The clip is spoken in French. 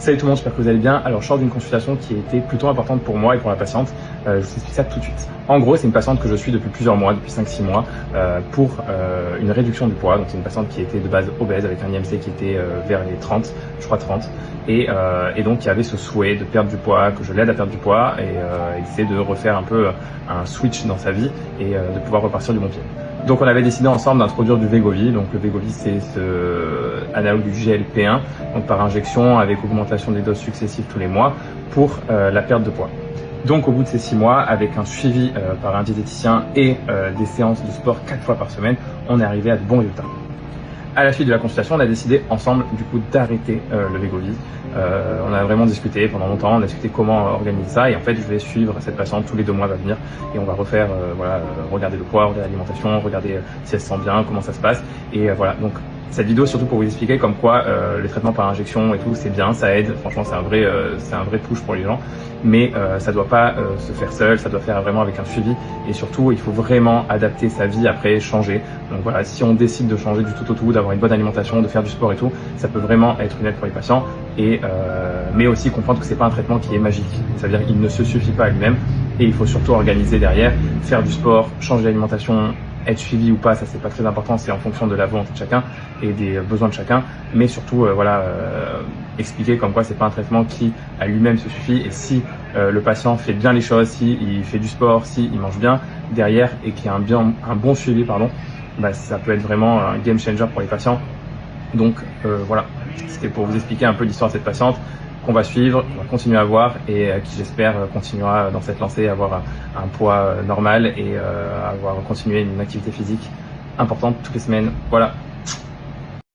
Salut tout le monde, j'espère que vous allez bien. Alors je sors d'une consultation qui a été plutôt importante pour moi et pour la patiente. Je vous explique ça tout de suite. En gros, c'est une patiente que je suis depuis plusieurs mois, depuis 5-6 mois, pour une réduction du poids. Donc c'est une patiente qui était de base obèse avec un IMC qui était vers les 30, je crois 30. Et donc qui avait ce souhait de perdre du poids, que je l'aide à perdre du poids et essayer de refaire un peu un switch dans sa vie et de pouvoir repartir du bon pied. Donc on avait décidé ensemble d'introduire du Wegovy. Donc le Wegovy c'est ce analogue du GLP-1, donc par injection avec augmentation des doses successives tous les mois pour la perte de poids. Donc au bout de ces 6 mois, avec un suivi par un diététicien et des séances de sport 4 fois par semaine, on est arrivé à de bons résultats. À la suite de la consultation, on a décidé ensemble du coup d'arrêter le Wegovy. On a vraiment discuté pendant longtemps, on a discuté comment organiser ça et en fait je vais suivre cette patiente tous les 2 mois à venir et on va refaire regarder le poids, regarder l'alimentation, regarder si elle se sent bien, comment ça se passe et voilà. Donc cette vidéo surtout pour vous expliquer comme quoi les traitements par injection et tout c'est bien, ça aide, franchement c'est un vrai push pour les gens, mais ça doit pas se faire seul, ça doit faire vraiment avec un suivi et surtout il faut vraiment adapter sa vie après, changer. Donc voilà, si on décide de changer du tout au tout, d'avoir une bonne alimentation, de faire du sport et tout, ça peut vraiment être une aide pour les patients et mais aussi comprendre que c'est pas un traitement qui est magique, c'est-à-dire qu'il ne se suffit pas à lui-même et il faut surtout organiser derrière, faire du sport, changer d'alimentation, être suivi ou pas, ça c'est pas très important, c'est en fonction de la volonté de chacun et des besoins de chacun, mais surtout expliquer comme quoi c'est pas un traitement qui à lui-même se suffit et si le patient fait bien les choses, si il fait du sport, si il mange bien derrière et qu'il y a un bon suivi ça peut être vraiment un game changer pour les patients. Donc voilà, c'était pour vous expliquer un peu l'histoire de cette patiente qu'on va suivre, qu'on va continuer à voir et qui j'espère continuera dans cette lancée à avoir un poids normal et avoir continué une activité physique importante toutes les semaines. Voilà.